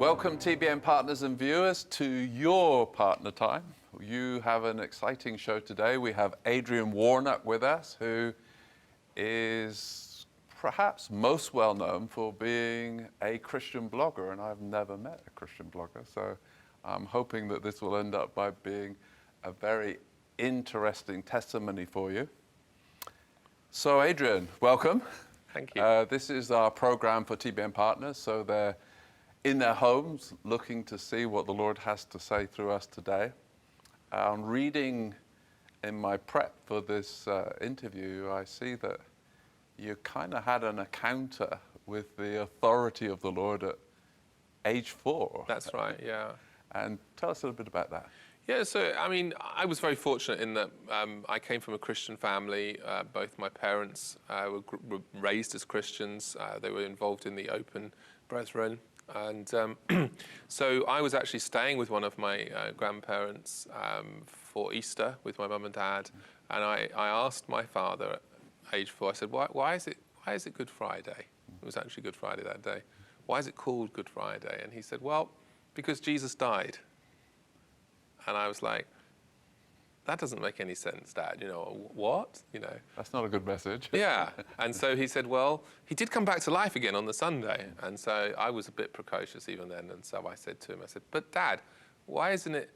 Welcome, TBN partners and viewers, to your partner time. You have an exciting show today. We have Adrian Warnock with us, who is perhaps most well known for being a Christian blogger, and I've never met a Christian blogger, so I'm hoping that this will end up by being a very interesting testimony for you. So Adrian, welcome. Thank you. This is our program for TBN partners, so they're in their homes looking to see what the Lord has to say through us today. I'm reading in my prep for this interview, I see that you kind of had an encounter with the authority of the Lord at age 4. That's right, yeah. And tell us a little bit about that. Yeah, so, I mean, I was very fortunate in that I came from a Christian family. Both my parents were raised as Christians. They were involved in the Open Brethren. And so I was actually staying with one of my grandparents for Easter with my mum and dad. And I asked my father at age 4, I said, why is it Good Friday? It was actually Good Friday that day. Why is it called Good Friday? And he said, well, because Jesus died. And I was like, that doesn't make any sense, Dad. You know, what? You know. That's not a good message. Yeah. And so he said, well, he did come back to life again on the Sunday. And so I was a bit precocious even then. And so I said to him, I said, but Dad, why isn't it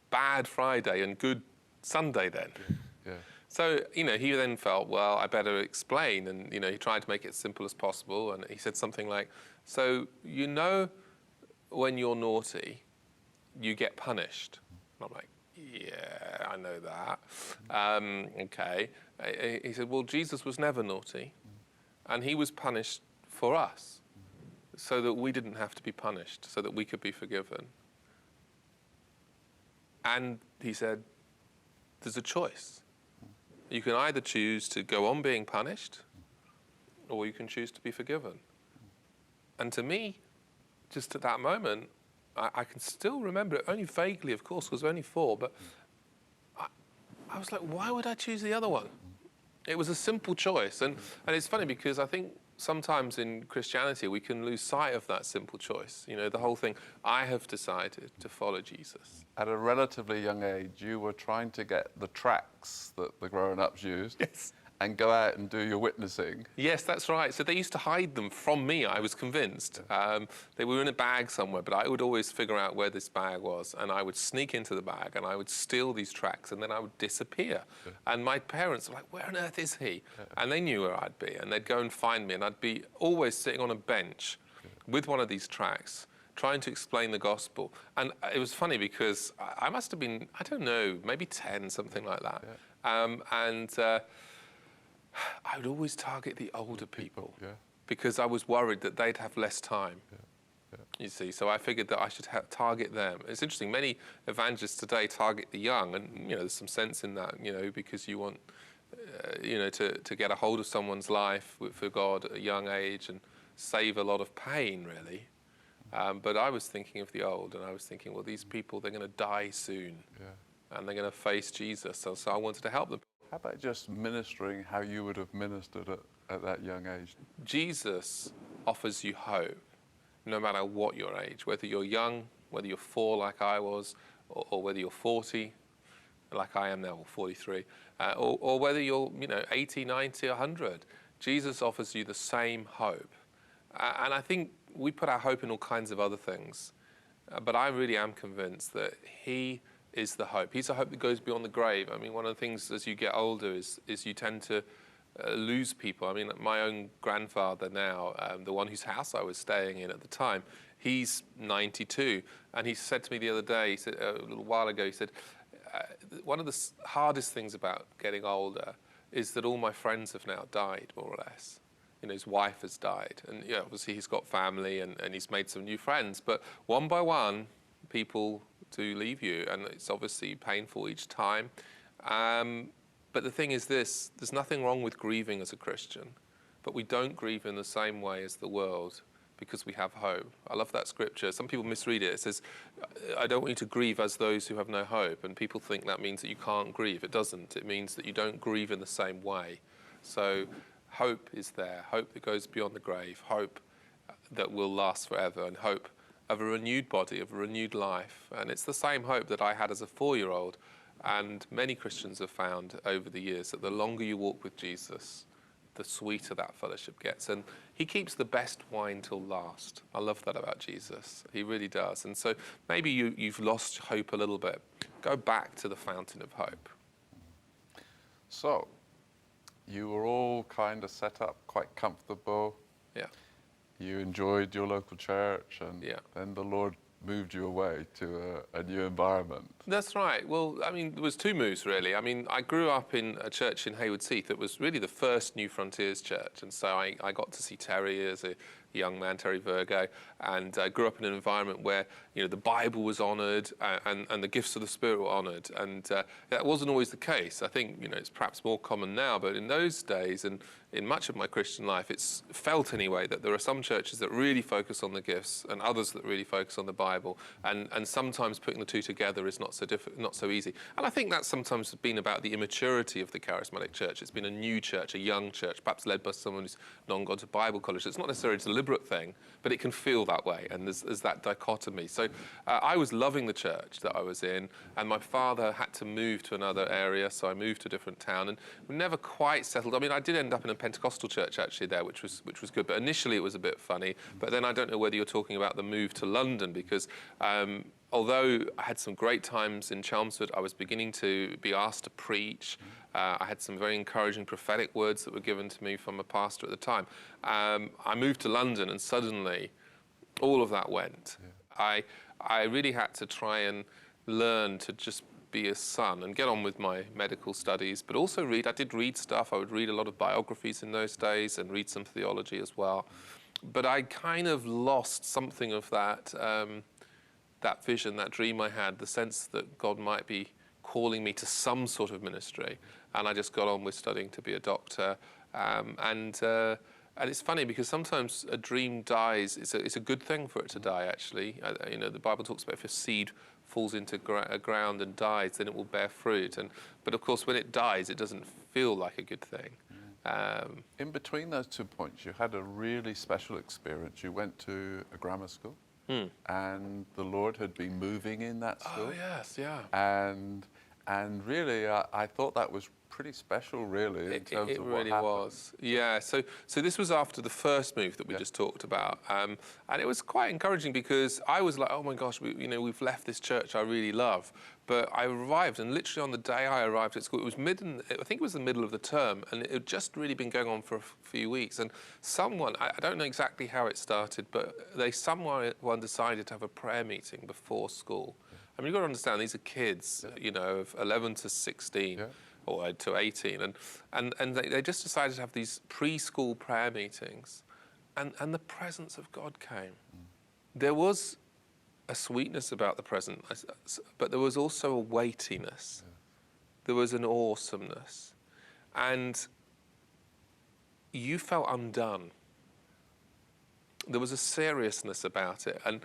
Bad Friday and Good Sunday then? Yeah. So, you know, he then felt, well, I better explain. And, you know, he tried to make it as simple as possible. And he said something like, so, you know, when you're naughty, you get punished. And I'm like, yeah, I know that. Okay. He said, well, Jesus was never naughty, and he was punished for us so that we didn't have to be punished, so that we could be forgiven. And he said, there's a choice. You can either choose to go on being punished, or you can choose to be forgiven. And to me, just at that moment, I can still remember it, only vaguely, of course, because I was only 4, but I was like, why would I choose the other one? It was a simple choice. And it's funny because I think sometimes in Christianity, we can lose sight of that simple choice. You know, the whole thing, I have decided to follow Jesus. At a relatively young age, you were trying to get the tracts that the grown-ups used. Yes. And go out and do your witnessing. Yes, that's right. So they used to hide them from me, I was convinced. They were in a bag somewhere, but I would always figure out where this bag was, and I would sneak into the bag, and I would steal these tracts, and then I would disappear. Yeah. And my parents were like, where on earth is he? Yeah. And they knew where I'd be, and they'd go and find me, and I'd be always sitting on a bench with one of these tracts, trying to explain the gospel. And it was funny because I must have been, I don't know, maybe 10, something like that. Yeah. I would always target the older people because I was worried that they'd have less time. You see, so I figured that I should target them. It's interesting, many evangelists today target the young, and you know, there's some sense in that, you know, because you want, you know, to get a hold of someone's life for God at a young age and save a lot of pain, really. But I was thinking of the old, and I was thinking, well, these people, they're going to die soon, and they're going to face Jesus, so I wanted to help them. How about just ministering how you would have ministered at that young age? Jesus offers you hope, no matter what your age, whether you're young, whether you're 4 like I was, or whether you're 40 like I am now, or 43, or whether you're 80, 90, 100. Jesus offers you the same hope. And I think we put our hope in all kinds of other things, but I really am convinced that he is the hope. He's a hope that goes beyond the grave. I mean, one of the things as you get older is you tend to lose people. I mean, my own grandfather now, the one whose house I was staying in at the time, he's 92. And he said to me the other day, he said, a little while ago, he said, one of the hardest things about getting older is that all my friends have now died, more or less. You know, his wife has died. And yeah, obviously he's got family and he's made some new friends. But one by one, people to leave you, and it's obviously painful each time. But the thing is this, there's nothing wrong with grieving as a Christian, but we don't grieve in the same way as the world because we have hope. I love that scripture. Some people misread it. It says, I don't want you to grieve as those who have no hope, and people think that means that you can't grieve. It doesn't. It means that you don't grieve in the same way. So hope is there, hope that goes beyond the grave, hope that will last forever, and hope of a renewed body, of a renewed life. And it's the same hope that I had as a 4-year-old, and many Christians have found over the years that the longer you walk with Jesus, the sweeter that fellowship gets. And he keeps the best wine till last. I love that about Jesus. He really does. And so maybe you've lost hope a little bit. Go back to the fountain of hope. So, you were all kind of set up quite comfortable. Yeah. You enjoyed your local church, and then the Lord moved you away to a new environment. That's right. Well, I mean, there was 2 moves, really. I mean, I grew up in a church in Haywards Heath that was really the first New Frontiers church. And so I got to see Terry as a young man, Terry Virgo, and I grew up in an environment where, you know, the Bible was honoured and the gifts of the Spirit were honoured. And that wasn't always the case. I think, you know, it's perhaps more common now, but in those days and in much of my Christian life, it's felt anyway that there are some churches that really focus on the gifts and others that really focus on the Bible. And sometimes putting the 2 together is not so easy. And I think that's sometimes been about the immaturity of the charismatic church. It's been a new church, a young church, perhaps led by someone who's not gone to Bible college. It's not necessarily a deliberate thing, but it can feel that way, and there's that dichotomy. So I was loving the church that I was in, and my father had to move to another area, so I moved to a different town, and we never quite settled. I mean, I did end up in a Pentecostal church actually there, which was good, but initially it was a bit funny. But then I don't know whether you're talking about the move to London, because although I had some great times in Chelmsford, I was beginning to be asked to preach. I had some very encouraging prophetic words that were given to me from a pastor at the time. I moved to London, and suddenly all of that went. Yeah. I really had to try and learn to just be a son and get on with my medical studies, but also read. I did read stuff. I would read a lot of biographies in those days and read some theology as well. But I kind of lost something of that that vision, that dream I had, the sense that God might be calling me to some sort of ministry. And I just got on with studying to be a doctor. And it's funny because sometimes a dream dies. It's a good thing for it to die, actually. You know, the Bible talks about if a seed falls into ground and dies, then it will bear fruit. But of course, when it dies, it doesn't feel like a good thing. In between those 2 points, you had a really special experience. You went to a grammar school, and the Lord had been moving in that school. Oh, yes, yeah. And really, I thought that was pretty special, really, in terms of what happened. It really was. Yeah, so this was after the first move that we just talked about. And it was quite encouraging because I was like, oh my gosh, we've left this church I really love. But I arrived, and literally on the day I arrived at school, it was I think it was the middle of the term, and it had just really been going on for a few weeks. And someone, I don't know exactly how it started, but someone decided to have a prayer meeting before school. I mean, you've got to understand, these are kids, you know, of 11 to 16. Yeah. Or to 18, and they just decided to have these preschool prayer meetings, and the presence of God came. There was a sweetness about the presence, but there was also a weightiness. Yeah. There was an awesomeness, and you felt undone. There was a seriousness about it, and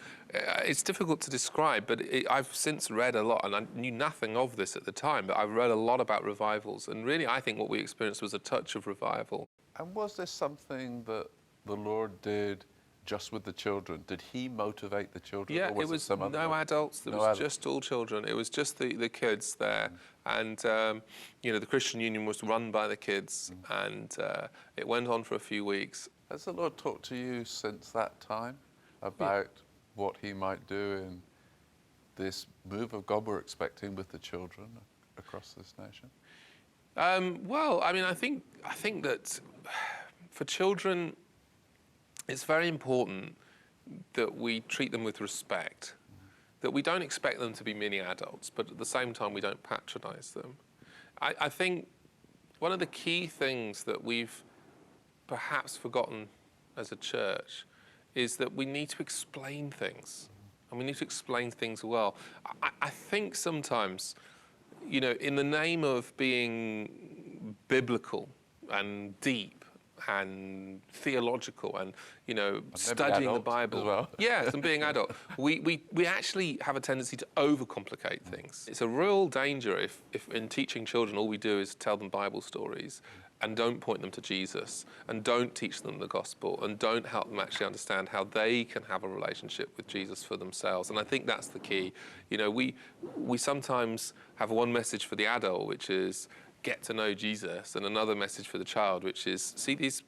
it's difficult to describe, but I've since read a lot, and I knew nothing of this at the time, but I've read a lot about revivals, and really I think what we experienced was a touch of revival. And was this something that the Lord did just with the children? Did he motivate the children? Yeah, or was it was some other no adults, there was just all children. It was just the kids there, and you know, the Christian Union was run by the kids, and it went on for a few weeks. Has the Lord talked to you since that time about what he might do in this move of God we're expecting with the children across this nation? Well, I mean, I think that for children, it's very important that we treat them with respect, that we don't expect them to be mini adults, but at the same time, we don't patronize them. I think one of the key things that we've perhaps forgotten as a church is that we need to explain things, and we need to explain things well. I think sometimes, you know, in the name of being biblical and deep and theological and, you know, studying the Bible as well. Yes, and being adult, we actually have a tendency to overcomplicate things. It's a real danger if in teaching children all we do is tell them Bible stories and don't point them to Jesus, and don't teach them the gospel, and don't help them actually understand how they can have a relationship with Jesus for themselves. And I think that's the key. You know, we sometimes have one message for the adult, which is get to know Jesus, and another message for the child, which is see these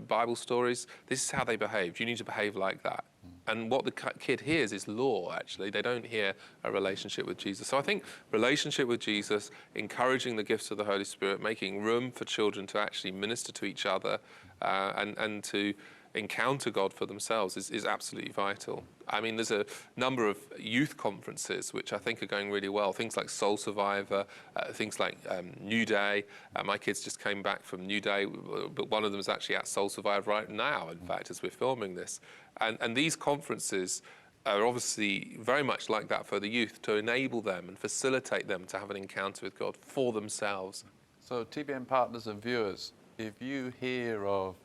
Bible stories, this is how they behaved. You need to behave like that. And what the kid hears is law, actually. They don't hear a relationship with Jesus. So I think relationship with Jesus, encouraging the gifts of the Holy Spirit, making room for children to actually minister to each other and to encounter God for themselves is absolutely vital. I mean, there's a number of youth conferences which I think are going really well. Things like Soul Survivor, things like New Day. My kids just came back from New Day, but one of them is actually at Soul Survivor right now, in fact, as we're filming this. And these conferences are obviously very much like that for the youth, to enable them and facilitate them to have an encounter with God for themselves. So TBN partners and viewers, if you hear of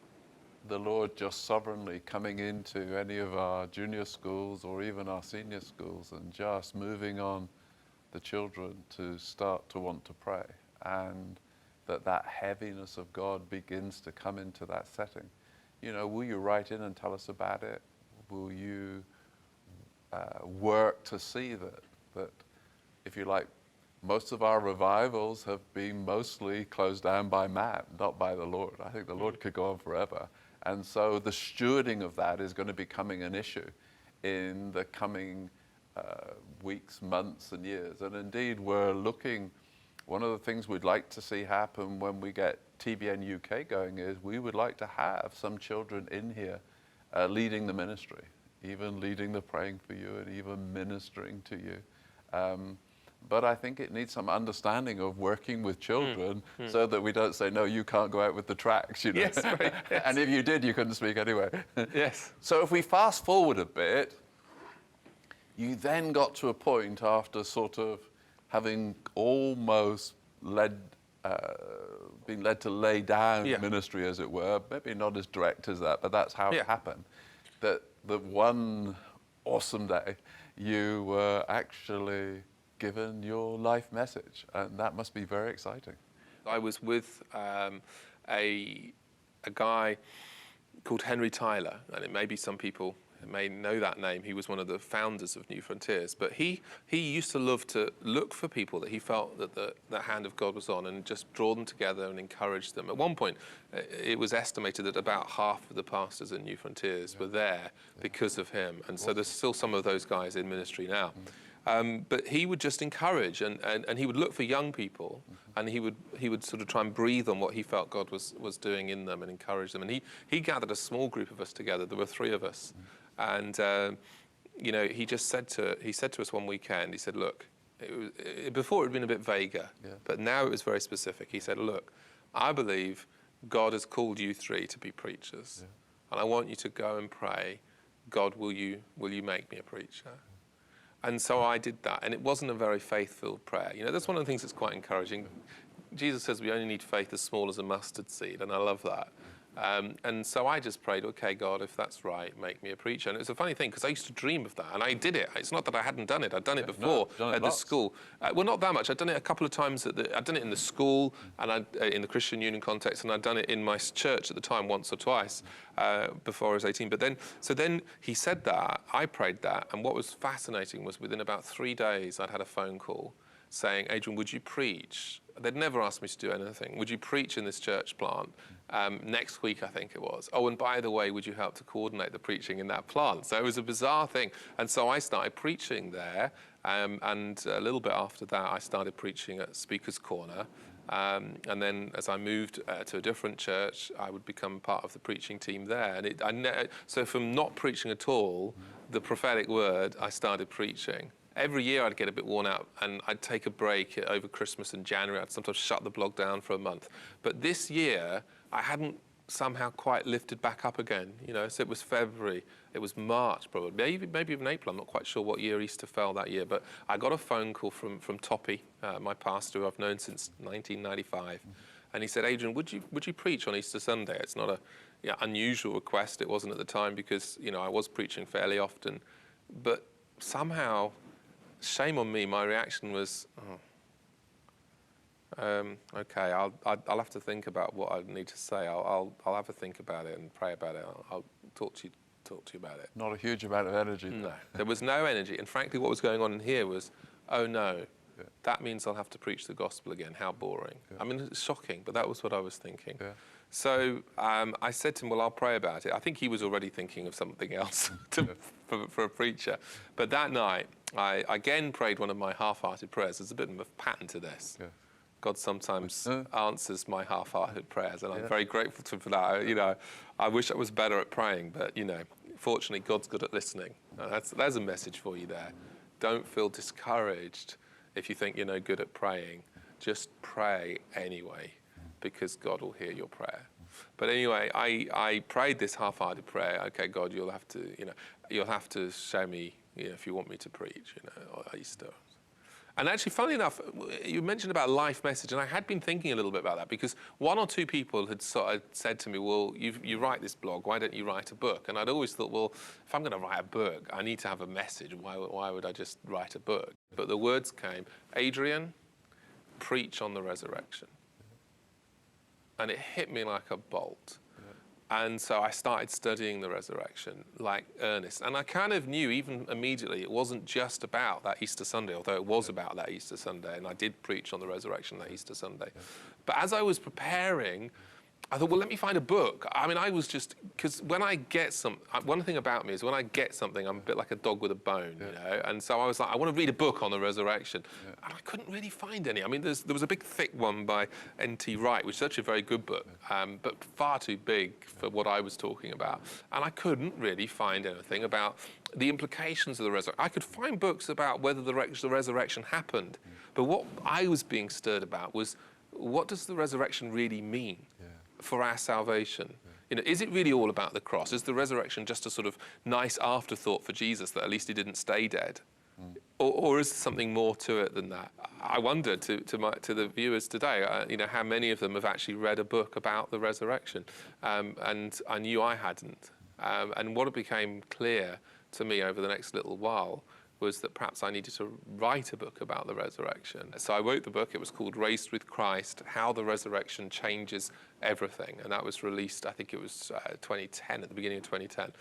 the Lord just sovereignly coming into any of our junior schools or even our senior schools and just moving on the children to start to want to pray, and that heaviness of God begins to come into that setting, you know, will you write in and tell us about it? Will you work to see that, if you like, most of our revivals have been mostly closed down by man, not by the Lord. I think the Lord could go on forever. And so the stewarding of that is going to be becoming an issue in the coming weeks, months, and years. And indeed, we're looking, one of the things we'd like to see happen when we get TBN UK going is we would like to have some children in here leading the ministry, even leading the praying for you and even ministering to you. But I think it needs some understanding of working with children so that we don't say, no, you can't go out with the tracts, you know. Yes, right, yes. And if you did, you couldn't speak anyway. Yes. So if we fast forward a bit, you then got to a point after sort of having almost been led to lay down ministry, as it were, maybe not as direct as that, but that's how it happened, that one awesome day you were actually given your life message, and that must be very exciting. I was with a guy called Henry Tyler, and it may be some people may know that name. He was one of the founders of New Frontiers, but he used to love to look for people that he felt that the hand of God was on and just draw them together and encourage them. At one point, it was estimated that about half of the pastors at New Frontiers were there because of him, and so there's still some of those guys in ministry now. But he would just encourage, and he would look for young people, and he would sort of try and breathe on what he felt God was doing in them and encourage them. And he gathered a small group of us together. There were 3 of us, and you know, he said to us one weekend. He said, "Look, before it had been a bit vaguer, but now it was very specific." He said, "Look, I believe God has called you 3 to be preachers, and I want you to go and pray. God, will you make me a preacher?" And so I did that, and it wasn't a very faith-filled prayer. You know, that's one of the things that's quite encouraging. Jesus says we only need faith as small as a mustard seed, and I love that. And so I just prayed, okay, God, if that's right, make me a preacher. And it was a funny thing, because I used to dream of that, and I did it. It's not that I hadn't done it. I'd done it before at the school. Well, not that much. I'd done it a couple of times. I'd done it in the school, and in the Christian Union context, and I'd done it in my church at the time once or twice before I was 18. But then he said that, I prayed that, and what was fascinating was within about 3 days, I'd had a phone call saying, "Adrian, would you preach?" They'd never asked me to do anything. "Would you preach in this church plant next week," I think it was. "Oh, and by the way, would you help to coordinate the preaching in that plant?" So it was a bizarre thing. And so I started preaching there. And a little bit after that, I started preaching at Speaker's Corner. And then as I moved to a different church, I would become part of the preaching team there. And so from not preaching at all, the prophetic word, I started preaching. Every year I'd get a bit worn out, and I'd take a break over Christmas and January. I'd sometimes shut the blog down for a month. But this year, I hadn't somehow quite lifted back up again. You know, so it was February, it was March probably, maybe even April. I'm not quite sure what year Easter fell that year. But I got a phone call from Toppy, my pastor, who I've known since 1995. And he said, "Adrian, would you preach on Easter Sunday?" It's not a unusual request. It wasn't at the time, because, you know, I was preaching fairly often. But somehow, shame on me, my reaction was, Okay, I'll have to think about what I need to say. I'll have a think about it and pray about it. I'll talk to you about it. Not a huge amount of energy. No, there was no energy. And frankly, what was going on in here was, oh no, Yeah. that means I'll have to preach the gospel again. How boring. Yeah. I mean, it's shocking, but that was what I was thinking. Yeah. So I said to him, well, I'll pray about it. I think he was already thinking of something else for a preacher. But that night, I again prayed one of my half-hearted prayers. There's a bit of a pattern to this. Yeah. God sometimes answers my half-hearted prayers, and I'm Yeah. very grateful to him for that. You know, I wish I was better at praying, but you know, fortunately, God's good at listening. There's a message for you there. Don't feel discouraged if you think you're no good at praying. Just pray anyway, because God will hear your prayer. But anyway, I prayed this half-hearted prayer. Okay, God, you'll have to show me, if you want me to preach, at Easter. And actually, funnily enough, you mentioned about life message, and I had been thinking a little bit about that because one or two people had sort of said to me, well, you write this blog, why don't you write a book? And I'd always thought, well, if I'm going to write a book, I need to have a message. Why would I just write a book? But the words came, Adrian, preach on the resurrection. And it hit me like a bolt. And so I started studying the resurrection, like earnest. And I kind of knew even immediately it wasn't just about that Easter Sunday, although it was about that Easter Sunday, and I did preach on the resurrection that Easter Sunday. But as I was preparing, I thought, well, let me find a book. I mean, I was just, because when I get one thing about me is when I get something, I'm a bit like a dog with a bone, And so I was like, I want to read a book on the resurrection. And I couldn't really find any. I mean, there was a big, thick one by N.T. Wright, which is such a very good book, but far too big for what I was talking about. And I couldn't really find anything about the implications of the resurrection. I could find books about whether the resurrection happened. But what I was being stirred about was, what does the resurrection really mean? For our salvation. Is it really all about the cross? Is the resurrection just a sort of nice afterthought for Jesus that at least he didn't stay dead? Or is there something more to it than that? I wonder to the viewers today, how many of them have actually read a book about the resurrection? And I knew I hadn't. And what became clear to me over the next little while was that perhaps I needed to write a book about the resurrection. So I wrote the book. It was called Raised with Christ, How the Resurrection Changes Everything. And that was released, I think it was 2010, at the beginning of 2010.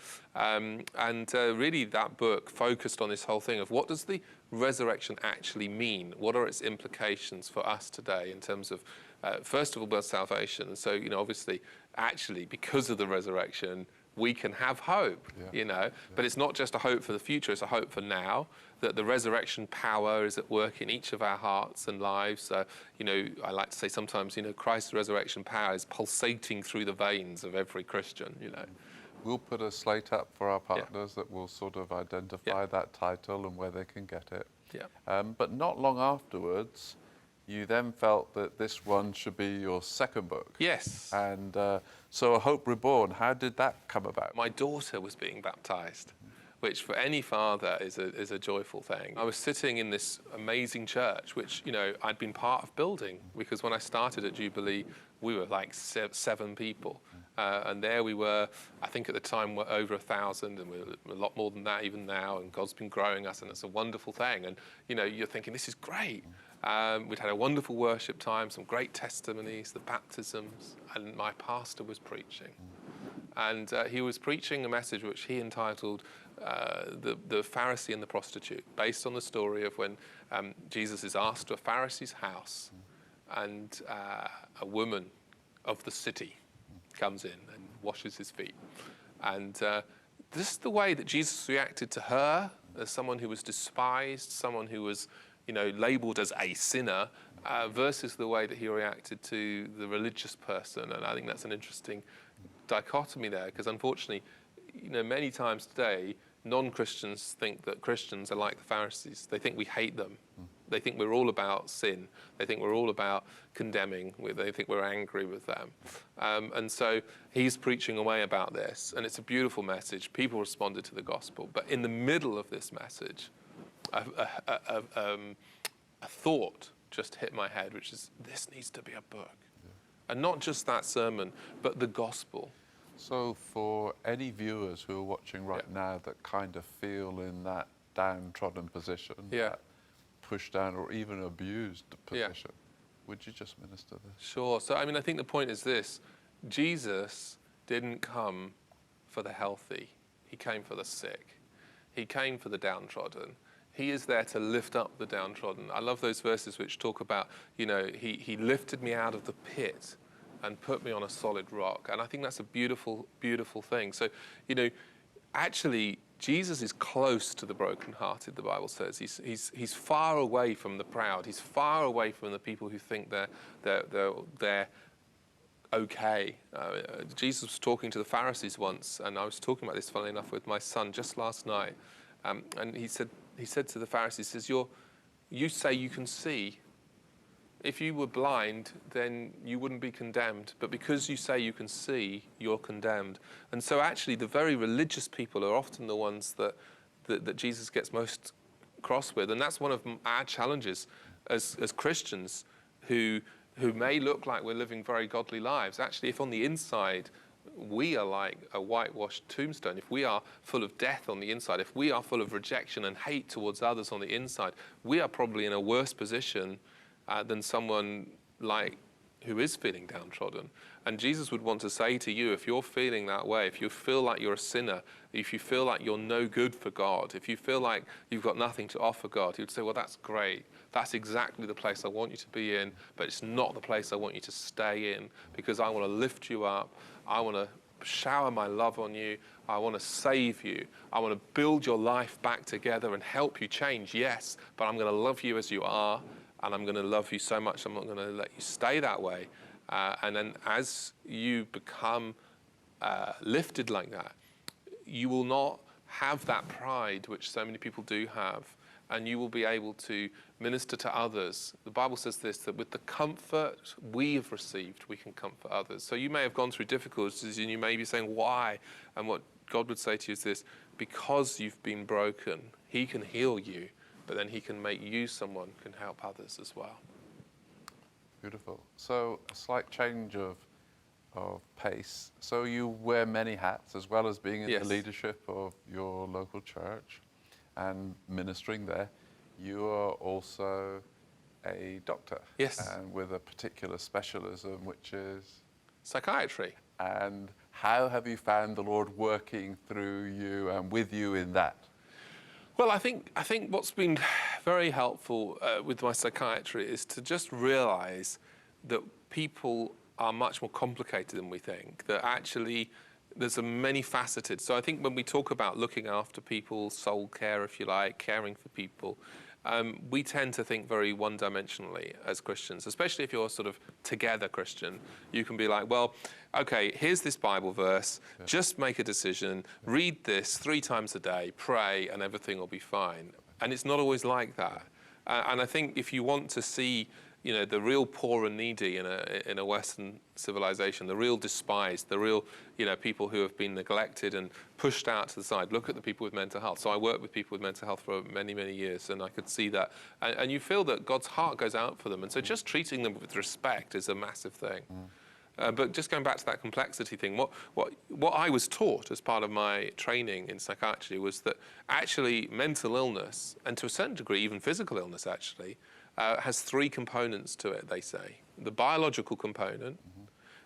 Really that book focused on this whole thing of what does the resurrection actually mean? What are its implications for us today in terms of, first of all, birth salvation. So, obviously, actually, because of the resurrection, we can have hope, But it's not just a hope for the future, it's a hope for now, that the resurrection power is at work in each of our hearts and lives. I like to say sometimes, Christ's resurrection power is pulsating through the veins of every Christian, We'll put a slate up for our partners that will sort of identify that title and where they can get it. But not long afterwards, you then felt that this one should be your second book. Yes. And so A Hope Reborn, how did that come about? My daughter was being baptized, which for any father is a joyful thing. I was sitting in this amazing church, which, I'd been part of building, because when I started at Jubilee, we were like 7 people. And there we were, I think at the time, we're over 1,000, and we're a lot more than that even now, and God's been growing us, and it's a wonderful thing. And, you're thinking, this is great. We'd had a wonderful worship time, some great testimonies, the baptisms, and my pastor was preaching. And he was preaching a message which he entitled the Pharisee and the Prostitute, based on the story of when Jesus is asked to a Pharisee's house, and a woman of the city comes in and washes his feet. And this is the way that Jesus reacted to her, as someone who was despised, someone who was labeled as a sinner, versus the way that he reacted to the religious person. And I think that's an interesting dichotomy there, because unfortunately, many times today, non-Christians think that Christians are like the Pharisees. They think we hate them. They think we're all about sin. They think we're all about condemning. They think we're angry with them. And so he's preaching away about this, and it's a beautiful message. People responded to the gospel. But in the middle of this message, a thought just hit my head, which is, this needs to be a book. And not just that sermon, but the gospel. So for any viewers who are watching right now that kind of feel in that downtrodden position, that pushed down or even abused position, Would you just minister this? Sure. So, I mean, I think the point is this. Jesus didn't come for the healthy. He came for the sick. He came for the downtrodden. He is there to lift up the downtrodden. I love those verses which talk about, he lifted me out of the pit and put me on a solid rock. And I think that's a beautiful, beautiful thing. So, actually, Jesus is close to the brokenhearted, the Bible says. He's far away from the proud. He's far away from the people who think they're okay. Jesus was talking to the Pharisees once, and I was talking about this, funnily enough, with my son just last night. And he said to the Pharisees, he says, you say you can see. If you were blind, then you wouldn't be condemned. But because you say you can see, you're condemned. And so actually the very religious people are often the ones that Jesus gets most cross with. And that's one of our challenges as Christians who may look like we're living very godly lives. Actually, if on the inside we are like a whitewashed tombstone, if we are full of death on the inside, if we are full of rejection and hate towards others on the inside, we are probably in a worse position than someone like who is feeling downtrodden. And Jesus would want to say to you, if you're feeling that way, if you feel like you're a sinner, if you feel like you're no good for God, if you feel like you've got nothing to offer God, he would say, well, that's great. That's exactly the place I want you to be in, but it's not the place I want you to stay in, because I want to lift you up. I want to shower my love on you. I want to save you. I want to build your life back together and help you change, yes, but I'm going to love you as you are. And I'm going to love you so much, I'm not going to let you stay that way. And then as you become lifted like that, you will not have that pride, which so many people do have, and you will be able to minister to others. The Bible says this, that with the comfort we have received, we can comfort others. So you may have gone through difficulties, and you may be saying, why? And what God would say to you is this, because you've been broken, he can heal you. But then he can make you someone who can help others as well. Beautiful. So a slight change of pace. So you wear many hats, as well as being in the leadership of your local church and ministering there. You are also a doctor. Yes. And with a particular specialism, which is? Psychiatry. And how have you found the Lord working through you and with you in that? Well, I think what's been very helpful with my psychiatry is to just realize that people are much more complicated than we think, that actually there's a many faceted. So I think when we talk about looking after people, soul care, if you like, caring for people, we tend to think very one-dimensionally as Christians, especially if you're sort of together Christian. You can be like, well, okay, here's this Bible verse, just make a decision, read this 3 times a day, pray, and everything will be fine. And it's not always like that. And I think if you want to see the real poor and needy in a Western civilization, the real despised, the real, people who have been neglected and pushed out to the side. Look at the people with mental health. So I worked with people with mental health for many, many years, and I could see that. And you feel that God's heart goes out for them. And so just treating them with respect is a massive thing. But just going back to that complexity thing, what I was taught as part of my training in psychiatry was that actually mental illness, and to a certain degree even physical illness actually, has 3 components to it, they say. The biological component,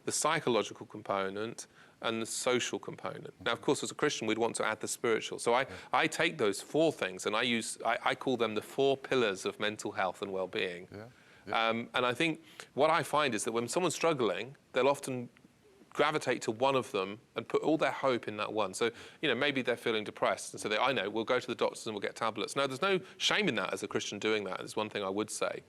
the psychological component, and the social component. Now, of course, as a Christian, we'd want to add the spiritual. So I take those 4 things, and I call them the 4 pillars of mental health and well-being. And I think what I find is that when someone's struggling, they'll often gravitate to one of them and put all their hope in that one. So, maybe they're feeling depressed, and so I know, we'll go to the doctors and we'll get tablets. No, there's no shame in that as a Christian doing that. There's one thing I would say.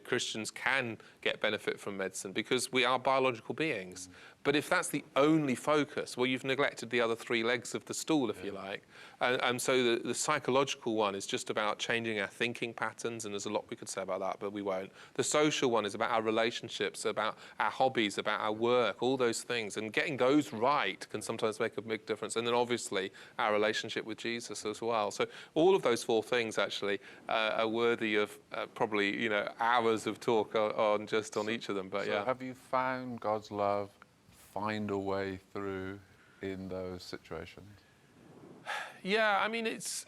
Christians can get benefit from medicine because we are biological beings. But if that's the only focus, well, you've neglected the other 3 legs of the stool, if you like. And so the psychological one is just about changing our thinking patterns, and there's a lot we could say about that, but we won't. The social one is about our relationships, about our hobbies, about our work, all those things. And getting those right can sometimes make a big difference. And then obviously our relationship with Jesus as well. So all of those 4 things actually are worthy of probably, hours of talk on each of them. But so have you found God's love find a way through in those situations? Yeah, I mean, it's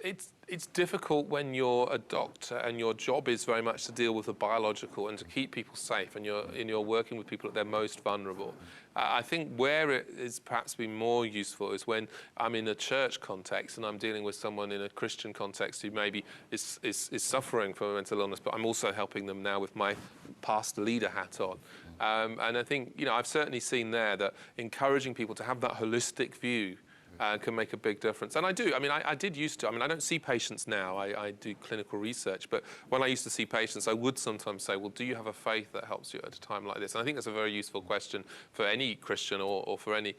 difficult when you're a doctor and your job is very much to deal with the biological and to keep people safe, and you're working with people at their most vulnerable. I think where it is perhaps been more useful is when I'm in a church context and I'm dealing with someone in a Christian context who maybe is suffering from a mental illness, but I'm also helping them now with my pastor leader hat on. And I think, I've certainly seen there that encouraging people to have that holistic view can make a big difference. And I do. I mean, I did used to. I mean, I don't see patients now. I do clinical research. But when I used to see patients, I would sometimes say, well, do you have a faith that helps you at a time like this? And I think that's a very useful question for any Christian or for any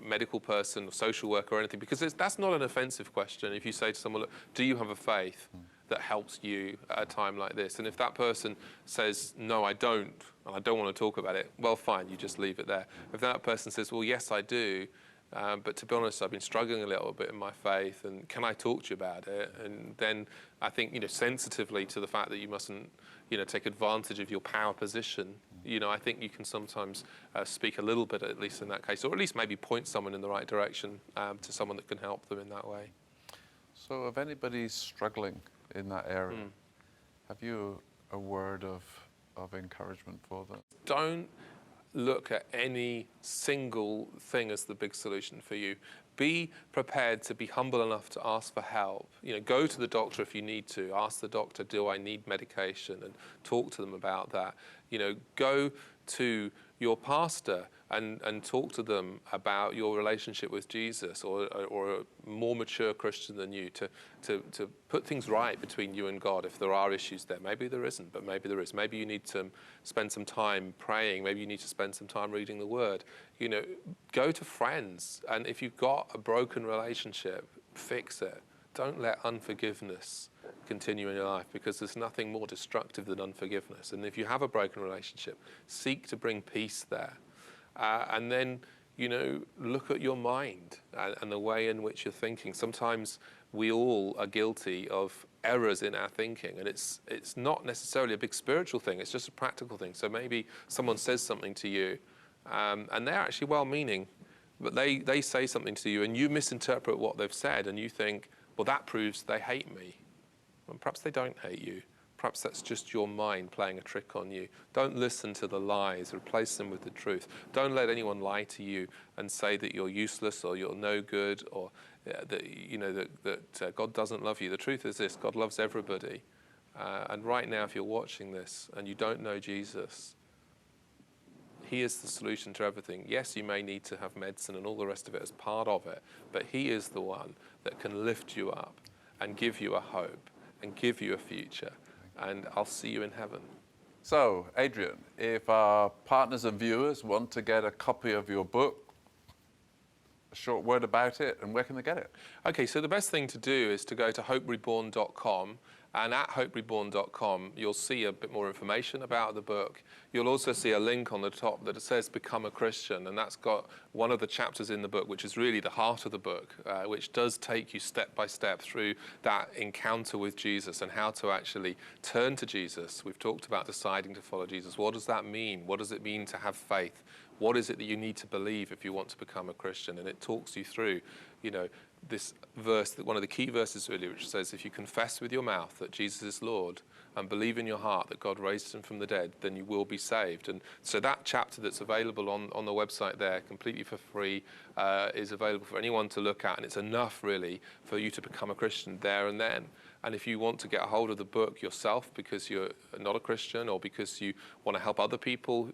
medical person or social worker or anything, because that's not an offensive question. If you say to someone, look, do you have a faith that helps you at a time like this? And if that person says, no, I don't, and I don't want to talk about it, well, fine, you just leave it there. If that person says, well, yes, I do, but to be honest, I've been struggling a little bit in my faith, and can I talk to you about it? And then I think, sensitively to the fact that you mustn't, take advantage of your power position, I think you can sometimes speak a little bit, at least in that case, or at least maybe point someone in the right direction to someone that can help them in that way. So if anybody's struggling in that area, have you a word of encouragement for them? Don't look at any single thing as the big solution for you. Be prepared to be humble enough to ask for help. Go to the doctor if you need to. Ask the doctor, do I need medication? And talk to them about that. Go to your pastor and talk to them about your relationship with Jesus, or a more mature Christian than you, to put things right between you and God if there are issues there. Maybe there isn't, but maybe there is. Maybe you need to spend some time praying. Maybe you need to spend some time reading the Word. Go to friends, and if you've got a broken relationship, fix it. Don't let unforgiveness continue in your life, because there's nothing more destructive than unforgiveness. And if you have a broken relationship, seek to bring peace there. And then, look at your mind and the way in which you're thinking. Sometimes we all are guilty of errors in our thinking, and it's not necessarily a big spiritual thing, it's just a practical thing. So maybe someone says something to you, and they're actually well-meaning, but they say something to you and you misinterpret what they've said, and you think, well, that proves they hate me. Well, perhaps they don't hate you. Perhaps that's just your mind playing a trick on you. Don't listen to the lies. Replace them with the truth. Don't let anyone lie to you and say that you're useless or you're no good, or that God doesn't love you. The truth is this: God loves everybody. And right now, if you're watching this and you don't know Jesus, He is the solution to everything. Yes, you may need to have medicine and all the rest of it as part of it, but He is the one that can lift you up and give you a hope and give you a future. And I'll see you in heaven. So, Adrian, if our partners and viewers want to get a copy of your book, a short word about it, and where can they get it? Okay, so the best thing to do is to go to hopereborn.com, and at hopereborn.com you'll see a bit more information about the book. You'll also see a link on the top that says Become a Christian, and that's got one of the chapters in the book, which is really the heart of the book, which does take you step by step through that encounter with Jesus and how to actually turn to Jesus. We've talked about deciding to follow Jesus. What does that mean? What does it mean to have faith? What is it that you need to believe if you want to become a Christian? And it talks you through, this verse, one of the key verses really, which says, if you confess with your mouth that Jesus is Lord and believe in your heart that God raised him from the dead, then you will be saved. And so that chapter that's available on the website there, completely for free, is available for anyone to look at. And it's enough, really, for you to become a Christian there and then. And if you want to get a hold of the book yourself because you're not a Christian, or because you want to help other people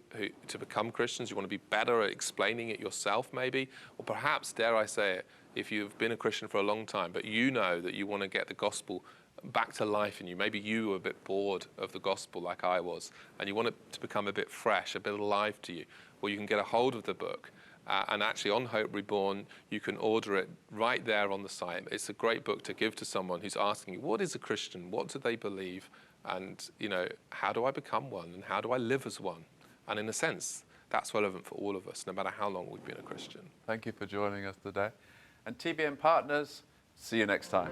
to become Christians, you want to be better at explaining it yourself maybe, or perhaps, dare I say it, if you've been a Christian for a long time, but you know that you want to get the gospel back to life in you. Maybe you were a bit bored of the gospel like I was, and you want it to become a bit fresh, a bit alive to you. Well, you can get a hold of the book. And actually on Hope Reborn, you can order it right there on the site. It's a great book to give to someone who's asking you, what is a Christian? What do they believe? And, how do I become one? And how do I live as one? And in a sense, that's relevant for all of us, no matter how long we've been a Christian. Thank you for joining us today. And TBN partners, see you next time.